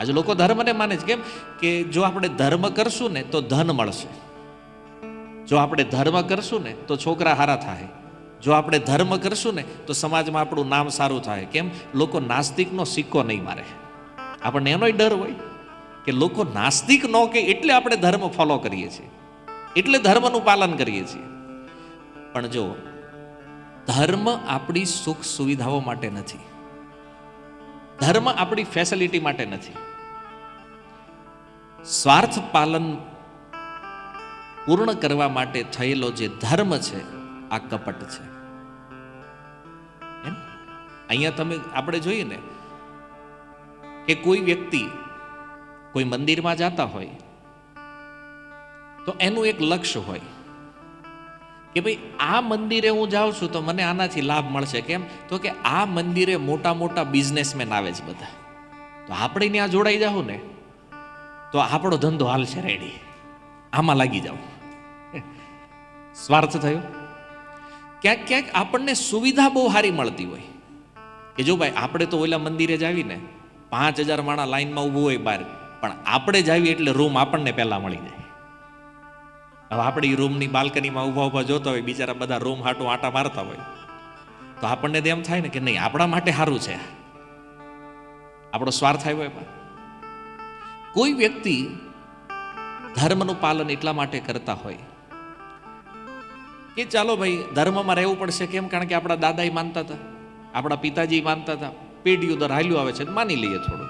આજે લોકો ધર્મને માને છે. કેમ કે જો આપણે ધર્મ કરશું ને તો ધન મળશે, જો આપણે ધર્મ કરશું ને તો છોકરા હારા થાય, જો આપણે ધર્મ કરશું ને તો સમાજમાં આપણું નામ સારું થાય. કેમ? લોકો નાસ્તિકનો સિક્કો નહીં મારે. આપણને એનોય ડર હોય કે લોકો નાસ્તિક ન કે એટલે આપણે ધર્મ ફોલો કરીએ છીએ, એટલે ધર્મનું પાલન કરીએ છીએ. પણ જો ધર્મ આપણી સુખ સુવિધાઓ માટે નથી, ધર્મ આપણી ફેસિલિટી માટે નથી. સ્વાર્થ પાલન પૂર્ણ કરવા માટે થયેલો જે ધર્મ છે આ કપટ છે. અહીંયા તમે આપણે જોઈએ ને કે કોઈ વ્યક્તિ કોઈ મંદિરમાં જતા હોય તો એનું એક લક્ષ્ય હોય કે ભાઈ આ મંદિરે હું જાઉં છું તો મને આનાથી લાભ મળશે. કેમ? તો કે આ મંદિરે મોટા મોટા બિઝનેસમેન આવે છે બધા, તો આપણે ત્યાં જોડાઈ જાવ ને તો આપણો ધંધો હાલશે, રેડી, આમાં લાગી જાવ. સ્વાર્થ થયો. ક્યાંક ક્યાંક આપણને સુવિધા બહુ સારી મળતી હોય કે જો ભાઈ આપણે તો ઓલા મંદિરે જ આવીને 5000 માણસ લાઈનમાં ઊભું હોય બહાર, પણ આપણે જ આવીએ એટલે રૂમ આપણને પહેલા મળી જાય. હવે આપણે રૂમની બાલ્કનીમાં ઊભા ઊભા જોતા હોય, બિચારા બધા રૂમ હાટું આટા મારતા હોય, તો આપણને તો એમ થાય ને કે નહીં, આપણા માટે સારું છે. આપણો સ્વાર્થ આવ્યો એમાં. કોઈ વ્યક્તિ ધર્મનું પાલન એટલા માટે કરતા હોય કે ચાલો ભાઈ ધર્મમાં રહેવું પડશે. કેમ? કારણ કે આપણા દાદાએ માનતા હતા, આપણા પિતાજી માનતા હતા, પેઢીઓ દર હાલ્યું આવે છે, માની લઈએ. થોડું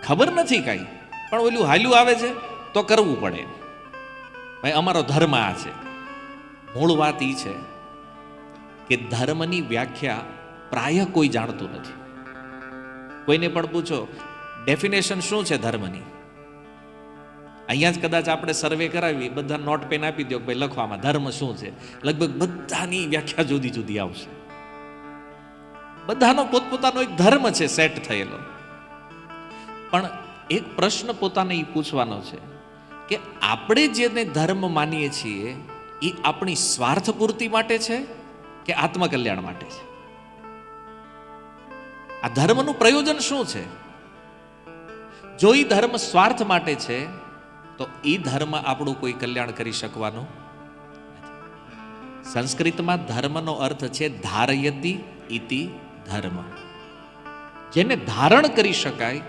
ખબર નથી કાંઈ, પણ ઓલું હાલ્યું આવે છે તો કરવું પડે. ભાઈ અમારો ધર્મ આ છે. મૂળ વાત એ છે કે ધર્મની વ્યાખ્યા પ્રાય કોઈ જાણતું નથી. કોઈને પણ પૂછો ડેફિનેશન શું છે ધર્મની, અહીંયા જ કદાચ આપણે સર્વે કરાવી, બધા નોટ પેન આપી દો ભાઈ લખવામાં ધર્મ શું છે, લગભગ બધાની વ્યાખ્યા જુદી જુદી આવશે. બધાનો પોતપોતાનો એક ધર્મ છે સેટ થયેલો. પણ એક પ્રશ્ન પોતાને એ પૂછવાનો છે કે આપણે જેને ધર્મ માનીએ છીએ એ આપણી સ્વાર્થ પૂર્તિ માટે છે કે આત્મકલ્યાણ માટે છે? આ ધર્મનું પ્રયોજન શું છે? જો એ ધર્મ સ્વાર્થ માટે છે તો એ ધર્મ આપણું કોઈ કલ્યાણ કરી શકવાનું નથી. સંસ્કૃતમાં ધર્મનો અર્થ છે ધારયતિ ઇતિ ધર્મ. જેને ધારણ કરી શકાય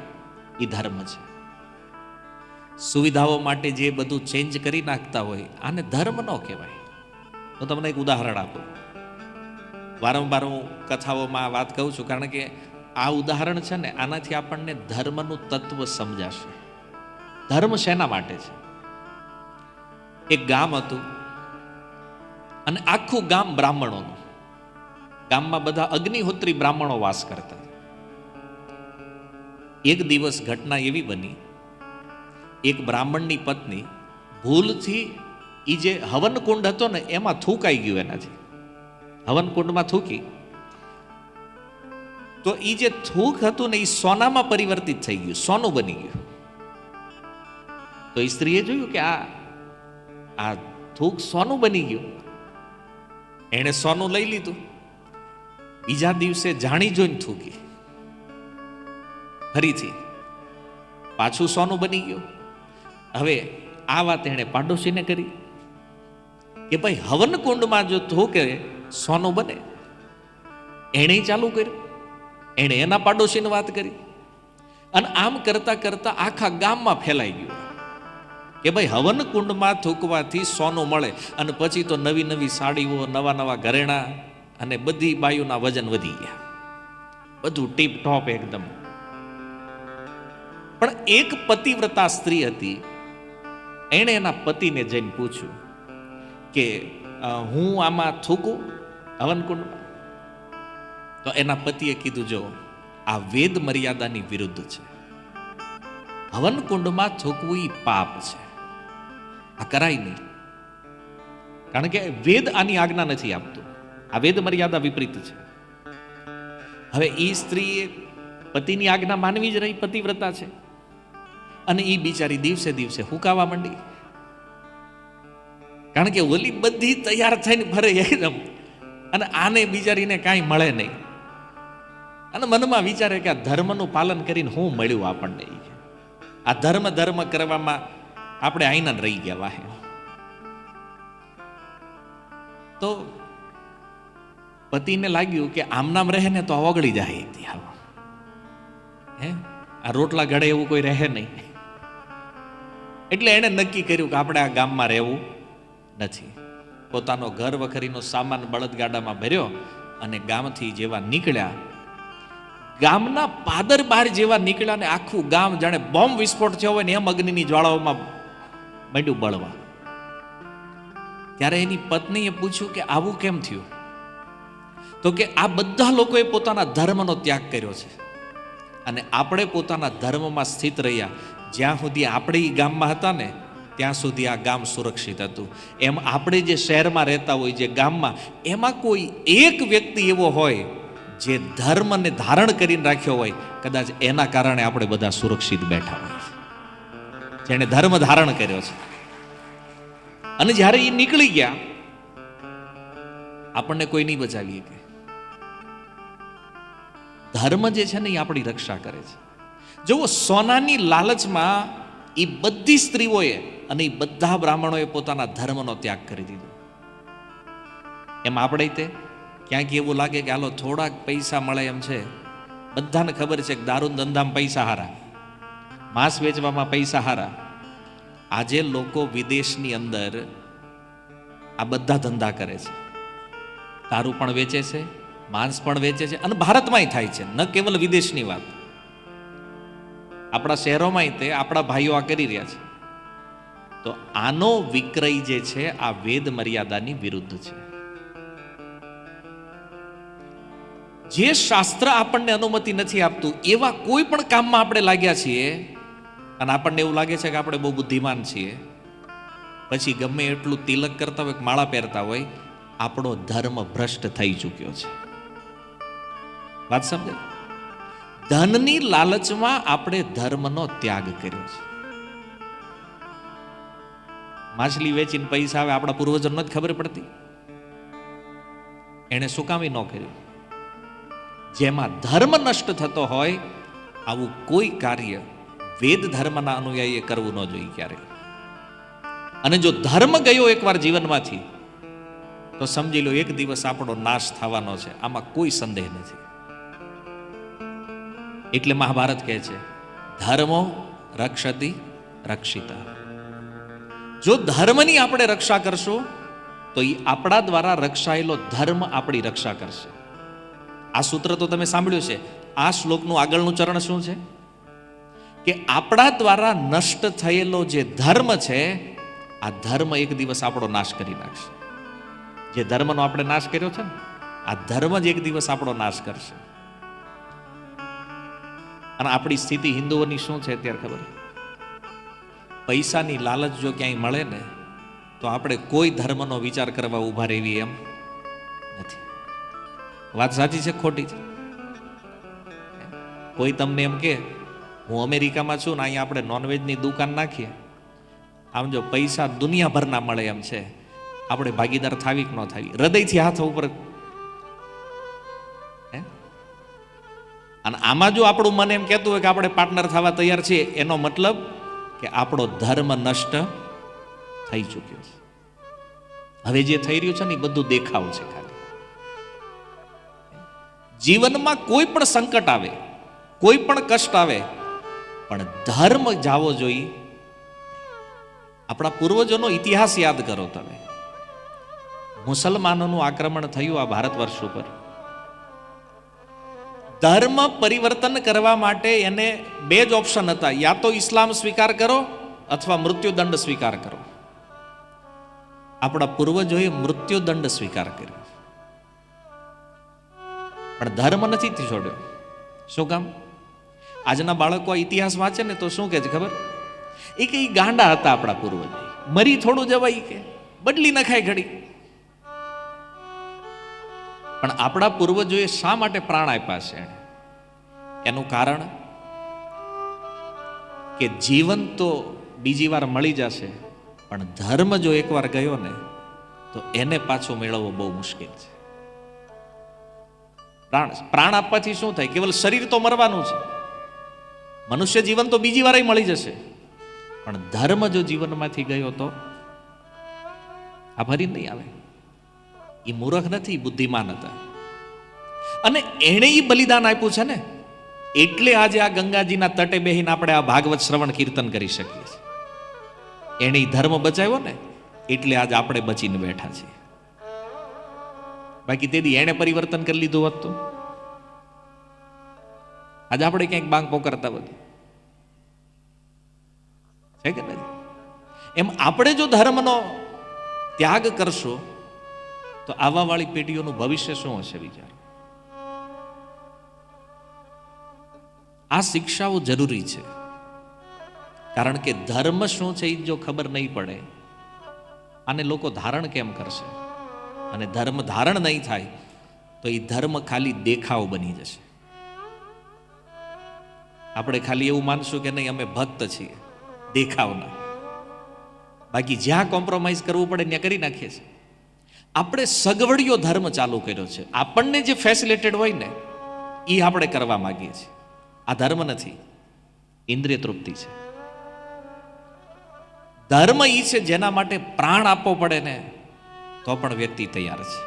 એ ધર્મ છે. સુવિધાઓ માટે જે બધું ચેન્જ કરી નાખતા હોય આને ધર્મ ન કહેવાય. હું તમને એક ઉદાહરણ આપું. વારંવાર હું કથાઓમાં વાત કહું છું, કારણ કે આ ઉદાહરણ છે ને આનાથી આપણને ધર્મનું તત્વ સમજાશે. ધર્મ શેના માટે છે? એક ગામ હતું અને આખું ગામ બ્રાહ્મણોનું. ગામમાં બધા અગ્નિહોત્રી બ્રાહ્મણો વાસ કરતા. એક દિવસ ઘટના એવી બની, એક બ્રાહ્મણની પત્ની ભૂલથી એ જે હવનકુંડ હતો ને એમાં થૂકાઈ ગયું. એનાથી હવનકુંડમાં થૂકી તો એ જે થૂક હતું ને એ સોનામાં પરિવર્તિત થઈ ગયું, સોનું બની ગયું. તો એ સ્ત્રીએ જોયું કે આ થૂક સોનું બની ગયું. એણે સોનું લઈ લીધું. બીજા દિવસે જાણી જોઈને થૂકી, ફરીથી પાછું સોનું બની ગયું. હવે આ વાત એણે પાડોશીને કરી કે ભાઈ હવનકુંડમાં જો થૂકે સોનું બને. એણે ચાલુ કર્યું, એણે એના પાડોશીને વાત કરી અને આમ કરતા કરતા આખા ગામમાં ફેલાઈ ગયું કે ભાઈ હવનકુંડમાં થૂકવાથી સોનું મળે. અને પછી તો નવી નવી સાડીઓ, નવા નવા ઘરેણા અને બધી બાયુના વજન વધી ગયા, બધું ટીપ ટોપ એકદમ. પણ એક પતિવ્રતા સ્ત્રી હતી, એણે એના પતિને જઈને પૂછ્યું કે હું આમાં થૂકું હવનકુંડમાં? તો એના પતિએ કીધું જો આ વેદ મર્યાદાની વિરુદ્ધ છે. હવનકુંડમાં થૂકવું એ પાપ છે, આ કરાય નહીં. કારણ કે વેદ આની આજ્ઞા નથી આપતું. આ વેદ મર્યાદા વિપરીત છે. હવે એ સ્ત્રીએ પતિની આજ્ઞા માનવી જ રહી, પતિવ્રતા છે, અને એ બિચારી દિવસે દિવસે હુકાવા માંડી. કારણ કે ઓલી બધી તૈયાર થઈને ફરે એકદમ, અને આને બિચારીને કાંઈ મળે નહીં. અને મનમાં વિચારે કે આ ધર્મનું પાલન કરીને શું મળ્યું આપણને. આ ધર્મ કરવામાં આપણે આઈના રહી ગયા વાહે. તો પતિને લાગ્યું કે આમ નામ રહે ને તો ઓગળી જાય. હે આ રોટલા ઘડે એવું કોઈ રહે નહીં. એટલે એણે નક્કી કર્યું કે આપણે આ ગામમાં રહેવું નથી. પોતાનો ઘર વખરીનો સામાન બળદગાડામાં ભર્યો અને ગામથી જેવા નીકળ્યા, ગામના પાદર બાર જેવા નીકળ્યા ને આખું ગામ જાણે બોમ્બ વિસ્ફોટ થયો હોય ને એમ અગ્નિની જ્વાળાઓમાં માંડ્યું બળવા. ત્યારે એની પત્નીએ પૂછ્યું કે આવું કેમ થયું? તો કે આ બધા લોકોએ પોતાના ધર્મનો ત્યાગ કર્યો છે અને આપણે પોતાના ધર્મમાં સ્થિત રહ્યા. જ્યાં સુધી આપણે એ ગામમાં હતા ને ત્યાં સુધી આ ગામ સુરક્ષિત હતું. એમ આપણે જે શહેરમાં રહેતા હોય, જે ગામમાં, એમાં કોઈ એક વ્યક્તિ એવો હોય જે ધર્મને ધારણ કરીને રાખ્યો હોય, કદાચ એના કારણે આપણે બધા સુરક્ષિત બેઠા હોય, જેણે ધર્મ ધારણ કર્યો છે. અને જ્યારે એ નીકળી ગયા, આપણને કોઈ નહીં બચાવી શકે. ધર્મ જે છે ને એ આપણી રક્ષા કરે છે. જો સોનાની લાલચમાં એ બધી સ્ત્રીઓએ અને એ બધા બ્રાહ્મણોએ પોતાના ધર્મનો ત્યાગ કરી દીધો. એમ આપણે તે ક્યાંક એવું લાગે કે હાલો થોડાક પૈસા મળે એમ છે. બધાને ખબર છે કે દારૂ ધંધામાં પૈસા હારા, માંસ વેચવામાં પૈસા હારા. આજે લોકો વિદેશની અંદર આ બધા ધંધા કરે છે. દારૂ પણ વેચે છે, માંસ પણ વેચે છે અને ભારતમાંય થાય છે, ન કેવલ વિદેશની વાત. આપણા શહેરોમાંય તે આપણા ભાઈઓ આ કરી રહ્યા છે. તો આનો વિક્રય જે છે આ વેદ મર્યાદાની વિરુદ્ધ છે. જે શાસ્ત્ર આપણને અનુમતિ નથી આપતું એવા કોઈ પણ કામમાં આપણે લાગ્યા છીએ અને આપણને એવું લાગે છે કે આપણે બહુ બુદ્ધિમાન છીએ, પછી ગમે એટલું તિલક કરતા હોય, માળા પહેરતા હોય, આપણો ધર્મ ભ્રષ્ટ થઈ ચૂક્યો છે. વાત સમજે? ધનની લાલચમાં આપણે ધર્મનો ત્યાગ કર્યો છે. માછલી વેચીને પૈસા આવે, આપણા પૂર્વજોને જ ખબર પડતી, એને શું કામ ન કર્યું? જેમાં ધર્મ નષ્ટ થતો હોય આવું કોઈ કાર્ય વેદ ધર્મના અનુયાયીએ કરવું ન જોઈએ ક્યારે. અને જો ધર્મ ગયો એકવાર જીવનમાંથી તો સમજી લો એક દિવસ આપણો નાશ થવાનો છે, આમાં કોઈ સંદેહ નથી. એટલે મહાભારત કહે છે ધર્મો રક્ષતિ રક્ષિતા. જો ધર્મની આપણે રક્ષા કરશું તો એ આપણા દ્વારા રક્ષાયેલો ધર્મ આપણી રક્ષા કરશે. આ સૂત્ર તો તમે સાંભળ્યું છે. આ શ્લોકનું આગળનું ચરણ શું છે? કે આપણા દ્વારા નષ્ટ થયેલો જે ધર્મ છે, આ ધર્મ એક દિવસ આપણો નાશ કરી નાખશે. જે ધર્મનો આપણે નાશ કર્યો છે ને, આ ધર્મ જ એક દિવસ આપણો નાશ કરશે. અને આપણી સ્થિતિ હિન્દુઓની શું છે અત્યારે ખબર? પૈસાની લાલચ જો ક્યાંય મળે ને તો આપણે કોઈ ધર્મનો વિચાર કરવા ઊભા રહેવી એમ નથી. વાત સાચી છે ખોટી છે? કોઈ તમને એમ કે હું અમેરિકામાં છું ને અહીંયા આપણે નોનવેજની દુકાન નાખીએ, આમ જો પૈસા દુનિયાભરના મળે એમ છે, આપણે ભાગીદાર થાવી કે ન થાવી? હૃદયથી હાથ ઉપર. અને આમાં જો આપણું મન એમ કહેતું હોય કે આપણે પાર્ટનર થવા તૈયાર છીએ, એનો મતલબ કે આપણો ધર્મ નષ્ટ થઈ ચૂક્યો છે. હવે જે થઈ રહ્યું છે ને એ બધું દેખાવ છે ખાલી. જીવનમાં કોઈ પણ સંકટ આવે, કોઈ પણ કષ્ટ આવે, પણ ધર્મ જાવો જોઈએ. આપણા પૂર્વજોનો ઇતિહાસ યાદ કરો તમે. મુસલમાનોનું આક્રમણ થયું આ ભારત વર્ષ ઉપર. ધર્મ પરિવર્તન કરવા માટે એને બે જ ઓપ્શન હતા, યા તો ઇસ્લામ સ્વીકાર કરો અથવા મૃત્યુદંડ સ્વીકાર કરો. આપણા પૂર્વજોએ મૃત્યુદંડ સ્વીકાર કર્યો, પણ ધર્મ નથી છોડ્યો. શું કામ? આજના બાળકો આ ઇતિહાસ વાંચે ને તો શું કહે છે ખબર? એ કે ગાંડા હતા આપણા પૂર્વજો, મરી થોડું જવાય કે બદલી નખાય ઘડી. પણ આપણા પૂર્વજોએ શા માટે પ્રાણ આપ્યા છે? એનું કારણ કે જીવન તો બીજી વાર મળી જશે, પણ ધર્મ જો એકવાર ગયો ને તો એને પાછો મેળવવો બહુ મુશ્કેલ છે. પ્રાણ આપવાથી શું થાય? કેવલ શરીર તો મરવાનું છે, મનુષ્ય જીવન તો બીજી વાર મળી જશે, પણ ધર્મ જો જીવનમાંથી ગયો તો આ ફરી નહીં આવે. એ મૂર્ખ નથી, બુદ્ધિમાન હતા, અને એણે એ બલિદાન આપ્યું છે ને, એટલે આજે આ ગંગાજીના તટે બેહીને આપણે આ ભાગવત શ્રવણ કીર્તન કરી શકીએ છીએ. એણે ધર્મ બચાવ્યો ને, એટલે આજે આપણે બચીને બેઠા છીએ. બાકી તેથી એણે પરિવર્તન કરી લીધું હોત તો આજે આપણે ક્યાંક બાંગ પોકરતા બધું છે કે નહીં? એમ આપણે જો ધર્મનો ત્યાગ કરશો તો આવવા વાળી પેઢીઓનું ભવિષ્ય શું હશે વિચાર. આ શિક્ષાઓ જરૂરી છે, કારણ કે ધર્મ શું છે એ જો ખબર નહીં પડે, આને લોકો ધારણ કેમ કરશે? અને ધર્મ ધારણ નહીં થાય તો એ ધર્મ ખાલી દેખાવ બની જશે. આપણે ખાલી એવું માનશું કે નહીં અમે ભક્ત છીએ, દેખાવના. બાકી જ્યાં કોમ્પ્રોમાઇઝ કરવું પડે ત્યાં કરી નાખીએ છીએ. આપણે સગવડિયો ધર્મ ચાલુ કર્યો છે, આપણને જે ફેસિલિટેડ હોય ને એ આપણે કરવા માંગીએ છીએ. આ ધર્મ નથી, ઇન્દ્રિય તૃપ્તિ છે. ધર્મ એ છે જેના માટે પ્રાણ આપવો પડે ને તો પણ વ્યક્તિ તૈયાર છે.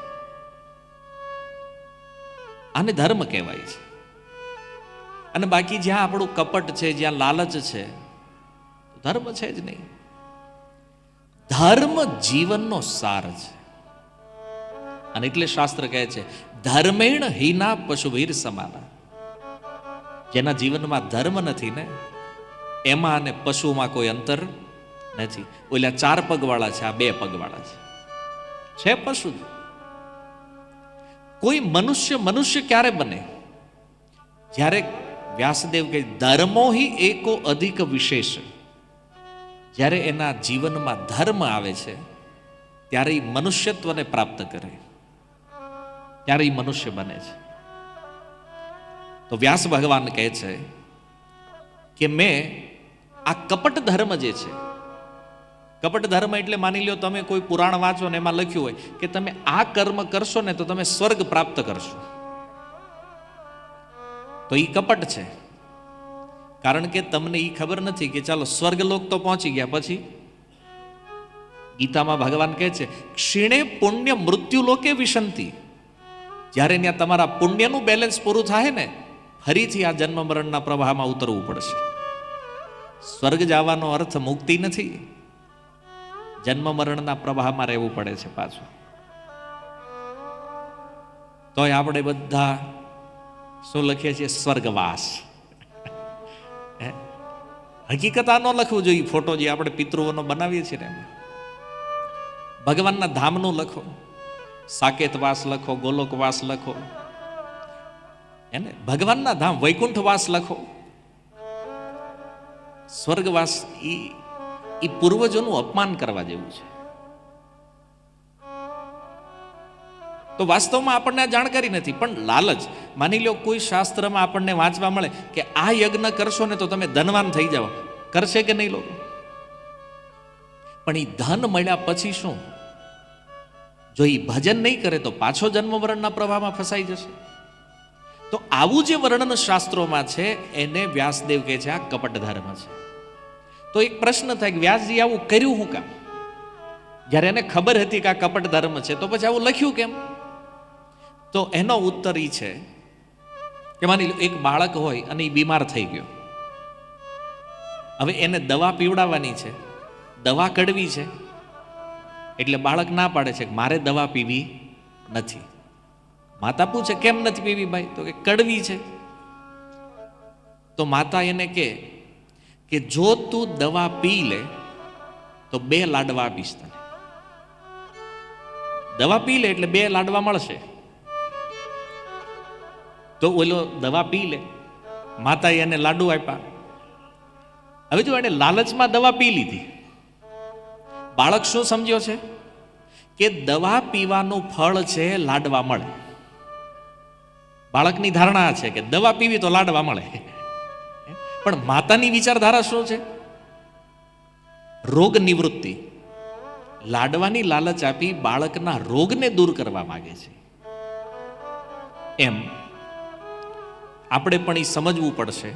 આને ધર્મ કહેવાય છે. અને બાકી જ્યાં આપણું કપટ છે, જ્યાં લાલચ છે, ધર્મ છે જ નહીં. ધર્મ જીવનનો સાર છે. અને એટલે શાસ્ત્ર કહે છે ધર્મેણ હીના પશુવીર સમાના. જેના જીવનમાં ધર્મ નથી ને એમાં અને પશુમાં કોઈ અંતર નથી. ઓલા 4 પગવાળા છે, આ 2 પગવાળા છે પશુ. કોઈ મનુષ્ય ક્યારે બને? જ્યારે વ્યાસદેવ કહે ધર્મો હિ એકો અધિક વિશેષ. જ્યારે એના જીવનમાં ધર્મ આવે છે ત્યારે એ મનુષ્યત્વને પ્રાપ્ત કરે, ત્યારે એ મનુષ્ય બને છે. તો વ્યાસ ભગવાન કહે છે કે મેં આ કપટ ધર્મ જે છે, કપટ ધર્મ એટલે માની લો તમે કોઈ પુરાણ વાંચો ને એમાં લખ્યું હોય કે તમે આ કર્મ કરશો ને તો તમે સ્વર્ગ પ્રાપ્ત કરશો, તો એ કપટ છે. કારણ કે તમને એ ખબર નથી કે ચાલો સ્વર્ગલોક તો પહોંચી ગયા, પછી ગીતામાં ભગવાન કહે છે ક્ષીણે પુણ્ય મૃત્યુ લોકે વિશંતિ. જ્યારે ત્યાં તમારા પુણ્યનું બેલેન્સ પૂરું થાય ને ફરીથી આ જન્મ મરણના પ્રવાહમાં ઉતરવું પડશે. સ્વર્ગ જવાનો અર્થ મુક્તિ નથી, જન્મ મરણના પ્રવાહમાં રહેવું પડે છે પાછું. તોય આપણે બધા શું લખીએ છીએ? સ્વર્ગવાસ. હકીકત આ ન લખવું જોઈએ. ફોટો જે આપણે પિતૃઓનો બનાવીએ છીએ ને ભગવાનના ધામનું લખો, સાકેતવાસ લખો, ગોલોકવાસ લખો, એને ભગવાનના ધામ વૈકુંઠવાસ લખો. સ્વર્ગવાસ એ પૂર્વજોનું અપમાન કરવા જેવું છે. તો વાસ્તવમાં આપણને આ જાણકારી નથી, પણ લાલચ. માની લો કોઈ શાસ્ત્રમાં આપણને વાંચવા મળે કે આ યજ્ઞ કરશો ને તો તમે ધનવાન થઈ જાઓ, કરશે કે નહીં લોકો? પણ એ ધન મળ્યા પછી શું? જો એ ભજન નહીં કરે તો પાછો જન્મ મરણના પ્રવાહમાં ફસાઈ જશે. તો આવું જે વર્ણન શાસ્ત્રોમાં છે એને વ્યાસદેવ કહે છે આ કપટ ધર્મ છે. તો એક પ્રશ્ન થાય કે વ્યાસજી આવું કર્યું હું કામ? જ્યારે એને ખબર હતી કે આ કપટ ધર્મ છે તો પછી આવું લખ્યું કેમ? તો એનો ઉત્તર એ છે કે માની લો એક બાળક હોય અને એ બીમાર થઈ ગયો. હવે એને દવા પીવડાવવાની છે, દવા કડવી છે, એટલે બાળક ના પાડે છે કે મારે દવા પીવી નથી. માતા પૂછે કેમ નથી પીવી ભાઈ? તો કે કડવી છે. તો માતા એને કે જો તું દવા પી લે તો 2 લાડવા આપીશ તને. દવા પી લે એટલે 2 લાડવા મળશે. તો ઓલો દવા પી લે, માતાએ એને લાડુ આપ્યા. હવે જો એને લાલચમાં દવા પી લીધી, બાળક શું સમજ્યો છે કે દવા પીવાનું ફળ છે લાડવા મળે. બાળકની ધારણા છે કે દવા પીવી તો લાડવા મળે. પણ માતાની વિચારધારા શું છે? રોગ નિવૃત્તિ. લાડવાની લાલચ આપી બાળકના રોગને દૂર કરવા માંગે છે. એમ આપણે પણ એ સમજવું પડશે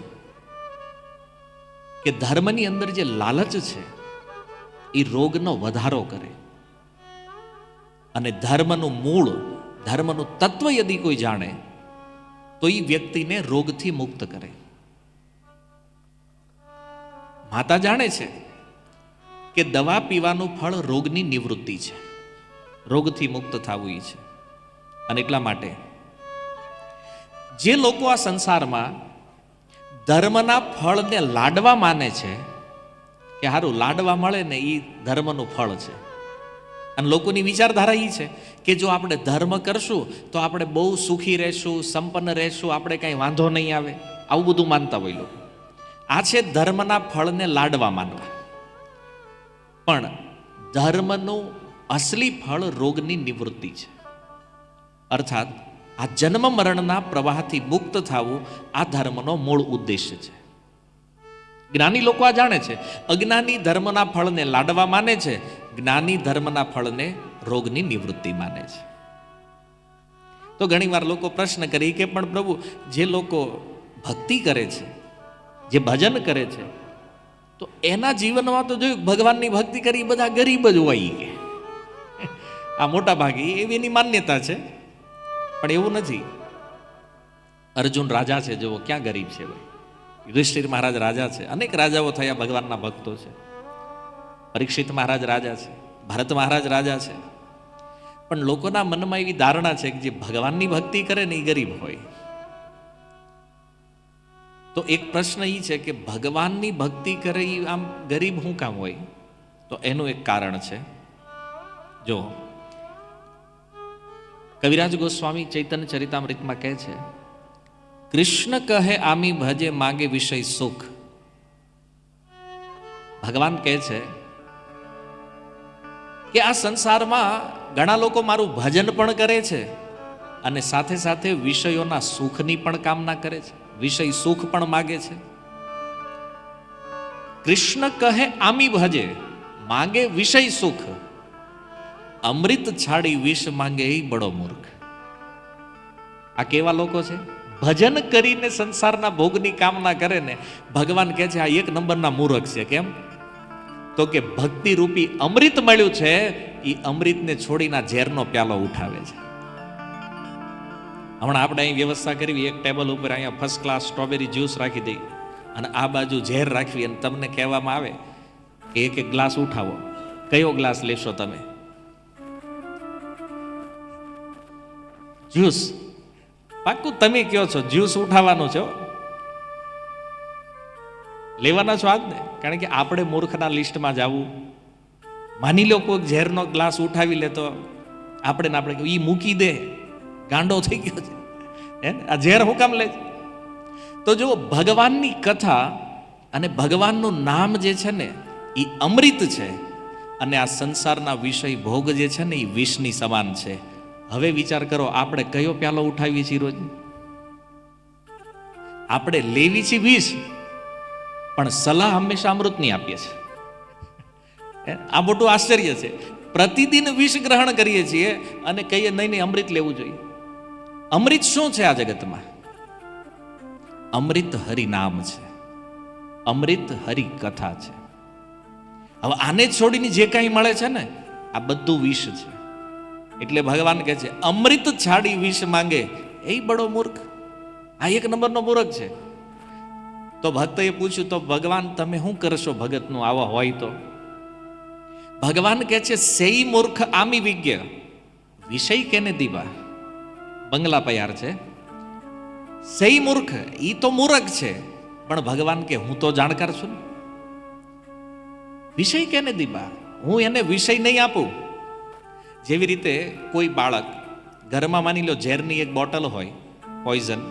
કે ધર્મની અંદર જે લાલચ છે એ રોગનો વધારો કરે, અને ધર્મનું મૂળ, ધર્મનું તત્વ યદિ કોઈ જાણે તો એ વ્યક્તિને રોગથી મુક્ત કરે. માતા જાણે છે કે દવા પીવાનું ફળ રોગની નિવૃત્તિ છે, રોગથી મુક્ત થવું એ છે. અને એટલા માટે જે લોકો આ સંસારમાં ધર્મના ફળને લાડવા માને છે કે સારું લાડવા મળે ને એ ધર્મનું ફળ છે, અને લોકોની વિચારધારા એ છે કે જો આપણે ધર્મ કરશું તો આપણે બહુ સુખી રહેશું, સંપન્ન રહેશું, આપણે કાંઈ વાંધો નહીં આવે, આવું બધું માનતા હોય લોકો. આ છે ધર્મના ફળને લાડવા માનવા. પણ ધર્મનું અસલી ફળ રોગની નિવૃત્તિ છે, અર્થાત આ જન્મ મરણના પ્રવાહથી મુક્ત થવું આ ધર્મનો મૂળ ઉદ્દેશ્ય છે. જ્ઞાની લોકો આ જાણે છે, અજ્ઞાની ધર્મના ફળને લાડવા માને છે, જ્ઞાની ધર્મના ફળને રોગની નિવૃત્તિ માને છે. તો ઘણીવાર લોકો પ્રશ્ન કરી કે પણ પ્રભુ, જે લોકો ભક્તિ કરે છે, જે ભજન કરે છે, તો એના જીવનમાં તો જોયું ભગવાનની ભક્તિ કરી બધા ગરીબ જ હોય કે આ મોટા ભાગે એવી એની માન્યતા છે. પણ એવું નથી. અર્જુન રાજા છે, જુઓ ક્યાં ગરીબ છે ભાઈ. યુધિષ્ઠિર મહારાજ રાજા છે, અનેક રાજાઓ થયા ભગવાનના ભક્તો છે. પરીક્ષિત મહારાજ રાજા છે, ભરત મહારાજ રાજા છે. પણ લોકોના મનમાં એવી ધારણા છે કે જે ભગવાનની ભક્તિ કરે ને એ ગરીબ હોય. તો એક પ્રશ્ન એ છે કે ભગવાનની ભક્તિ કરે એ આમ ગરીબ શું કામ હોય? તો એનું એક કારણ છે. જો કવિરાજ ગોસ્વામી ચૈતન્ય ચરિતામૃતમાં કહે છે, કૃષ્ણ કહે આમી ભજે માગે વિષય સુખ. ભગવાન કહે છે કે આ સંસારમાં ઘણા લોકો મારું ભજન પણ કરે છે અને સાથે સાથે વિષયોના સુખની પણ કામના કરે છે, વિષય સુખ પણ માગે છે. કૃષ્ણ કહે આમી ભજે માગે વિષય સુખ, અમૃત છાડી વિષ માંગે એ બડો મૂર્ખ. આ કેવા લોકો છે? ભજન કરીને સંસારના ભોગની કામના કરે ને ભગવાન કહે છે આ એક નંબરના મૂર્ખ છે. કેમ? તો કે ભક્તિ રૂપી અમૃત મળ્યું છે, એ અમૃતને છોડીને ઝેરનો પ્યાલો ઉઠાવે છે. હમણાં આપણે અહીં વ્યવસ્થા કરવી, એક ટેબલ ઉપર અહીંયા ફર્સ્ટ ક્લાસ સ્ટ્રોબેરી જ્યુસ રાખી દઈ અને આ બાજુ ઝેર રાખવી, અને તમને કહેવામાં આવે કે એક એક ગ્લાસ ઉઠાવો. કયો ગ્લાસ લેશો તમે? જ્યુસ. પાક્કું તમે કહો છો જ્યુસ ઉઠાવવાનો છો, લેવાના છો આજ ને? કારણ કે આપણે મૂર્ખના લિસ્ટમાં જવું. માની લો કોઈ ઝેરનો ગ્લાસ ઉઠાવી લે તો આપણે એ મૂકી દે, ગાંડો થઈ ગયો છે હે, આ ઝેર હું કામ લે? તો જો ભગવાનની કથા અને ભગવાનનું નામ જે છે ને એ અમૃત છે, અને આ સંસારના વિષય ભોગ જે છે ને એ વિષની સમાન છે. હવે વિચાર કરો, આપણે કયો પ્યાલો ઉઠાવીએ છીએ રોજ? આપણે લેવી છીએ વિષ, પણ સલાહ હંમેશા અમૃતની આપીએ છીએ. આ મોટું આશ્ચર્ય છે. પ્રતિદિન વિષ ગ્રહણ કરીએ છીએ અને કહીએ નહીં નહીં અમૃત લેવું જોઈએ. અમૃત શું છે આ જગતમાં? અમૃત હરિનામ છે, અમૃત હરિ કથા છે. હવે આને છોડીને જે કાંઈ મળે છે ને આ બધું વિષ છે. એટલે ભગવાન કહે છે અમૃત છાડી વિષ માંગે એ બડો મૂર્ખ. આ એક નંબરનો મૂર્ખ છે. તો ભક્તએ પૂછ્યું, તો ભગવાન તમે શું કરશો ભગતનું આવા હોય તો? ભગવાન કહે છે સેઈ મૂર્ખ આમી વિજ્ઞ વિષય કેને દીવા. બંગલા પયાર છે. સેઈ મૂર્ખ, ઈ તો મૂર્ખ છે, પણ ભગવાન કે હું તો જાણકાર છું ને. વિષય કેને દીવા, હું એને વિષય નહીં આપું. જેવી રીતે કોઈ બાળક ઘરમાં માની લો ઝેરની એક બોટલ હોય, પોઈઝન,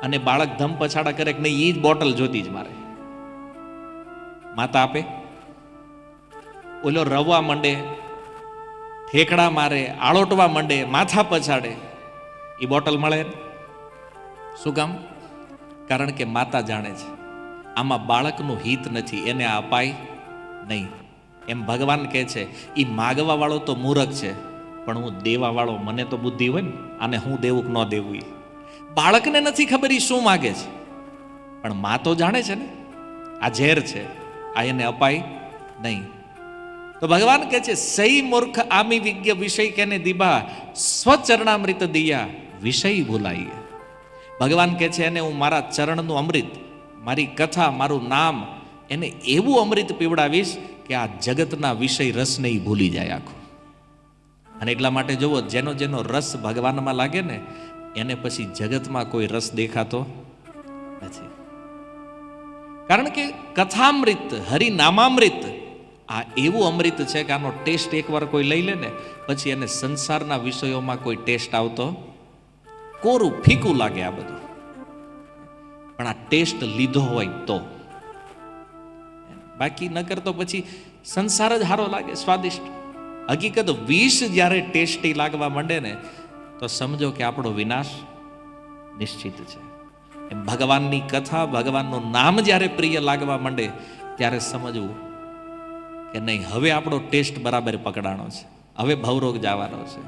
અને બાળક ધમ પછાડા કરે કે નહીં એ જ બોટલ જોતી જ મારે, માતા આપે? ઓલો રવવા માંડે, ઠેકડા મારે, આળોટવા માંડે, માથા પછાડે, એ બોટલ મળે? શું કામ? કારણ કે માતા જાણે છે આમાં બાળકનું હિત નથી, એને આ અપાય નહીં. એમ ભગવાન કહે છે એ માગવા વાળો તો મૂર્ખ છે, પણ હું દેવા વાળો, મને તો બુદ્ધિ હોય ને, આને હું દેવું કે ન દેવું. બાળકને નથી ખબર એ શું માગે છે, પણ મા તો જાણે છે ને આ ઝેર છે, આ એને અપાય નહીં. તો ભગવાન કહે છે સહી મૂર્ખ આમી વિજ્ઞ વિષય કેને દીબા સ્વચરણામૃત દિયા વિષય ભૂલાઈએ. ભગવાન કહે છે એને હું મારા ચરણનું અમૃત, મારી કથા, મારું નામ, એને એવું અમૃત પીવડાવીશ કે આ જગતના વિષય રસને ઈ ભૂલી જાય આખું. અને એટલા માટે જુઓ, જેનો જેનો રસ ભગવાનમાં લાગે ને એને પછી જગતમાં કોઈ રસ દેખાતો નથી. કારણ કે કથામૃત, હરિનામામૃત આ એવું અમૃત છે કે આનો ટેસ્ટ એકવાર કોઈ લઈ લે ને પછી એને સંસારના વિષયોમાં કોઈ ટેસ્ટ આવતો, કોરું ફીકું લાગે આ બધું. પણ આ ટેસ્ટ લીધો હોય તો, બાકી ન કરતો પછી સંસાર જ સારો લાગે, સ્વાદિષ્ટ. હકીકત વિષ જ્યારે ટેસ્ટી લાગવા માંડે ને તો સમજો કે આપણો વિનાશ નિશ્ચિત છે. એમ ભગવાનની કથા, ભગવાનનું નામ જ્યારે પ્રિય લાગવા માંડે ત્યારે સમજવું કે નહીં, હવે આપણો ટેસ્ટ બરાબર પકડાણો છે, હવે ભવરોગ જવાનો છે.